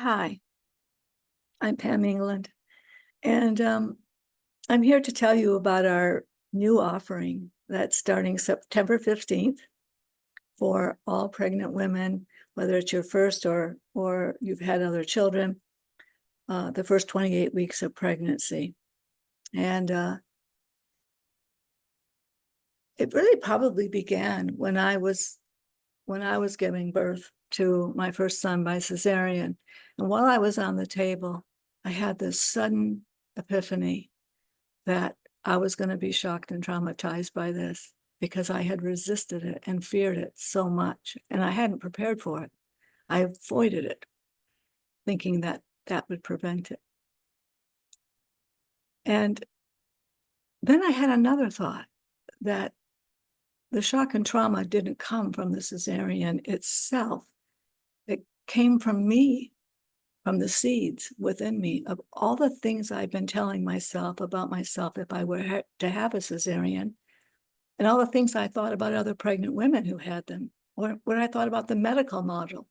Hi, I'm Pam England, and I'm here to tell you about our new offering that's starting September 15th for all pregnant women, whether it's your first or you've had other children, the first 28 weeks of pregnancy. And it really probably began when I was giving birth to my first son by cesarean. And while I was on the table, I had this sudden epiphany that I was going to be shocked and traumatized by this because I had resisted it and feared it so much, and I hadn't prepared for it. I avoided it, thinking that that would prevent it. And then I had another thought that the shock and trauma didn't come from the cesarean itself. It came from me, from the seeds within me of all the things I've been telling myself about myself if I were to have a cesarean, and all the things I thought about other pregnant women who had them, or what I thought about the medical model.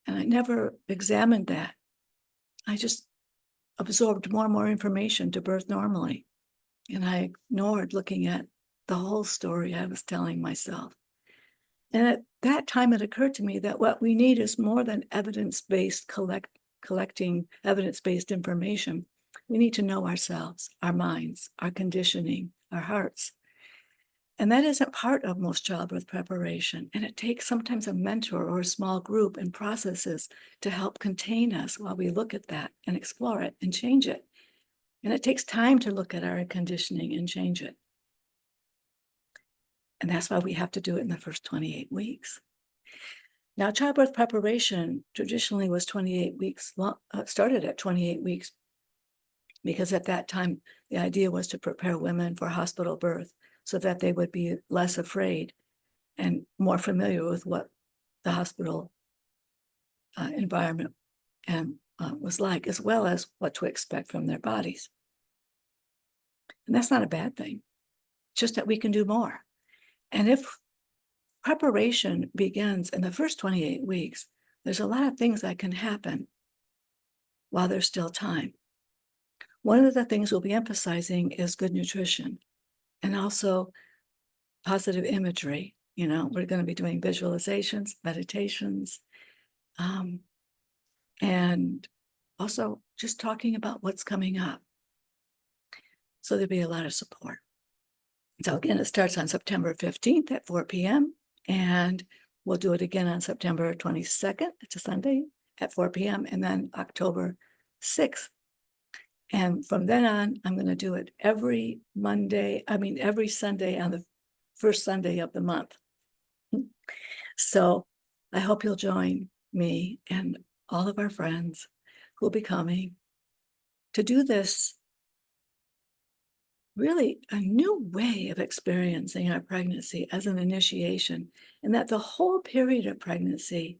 And I never examined that. I just absorbed more and more information to birth normally. And I ignored looking at the whole story I was telling myself. And at that time, it occurred to me that what we need is more than evidence-based collecting evidence-based information. We need to know ourselves, our minds, our conditioning, our hearts. And that isn't part of most childbirth preparation. And it takes sometimes a mentor or a small group and processes to help contain us while we look at that and explore it and change it. And it takes time to look at our conditioning and change it. And that's why we have to do it in the first 28 weeks. Now, childbirth preparation traditionally was 28 weeks long, started at 28 weeks, because at that time, the idea was to prepare women for hospital birth so that they would be less afraid and more familiar with what the hospital environment and was like, as well as what to expect from their bodies. And that's not a bad thing, just that we can do more. And if preparation begins in the first 28 weeks, there's a lot of things that can happen while there's still time. One of the things we'll be emphasizing is good nutrition and also positive imagery. We're going to be doing visualizations, meditations, and also just talking about what's coming up. So there'll be a lot of support. So again, it starts on September 15th at 4 p.m. and we'll do it again on September 22nd. It's a Sunday at 4 p.m. and then October 6th. And from then on, I'm going to do it every Sunday on the first Sunday of the month. So I hope you'll join me and all of our friends who will be coming to do this really a new way of experiencing our pregnancy as an initiation, and that the whole period of pregnancy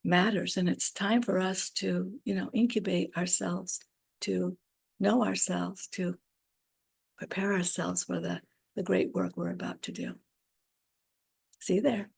matters. And it's time for us to, incubate ourselves, to know ourselves, to prepare ourselves for the great work we're about to do. See you there.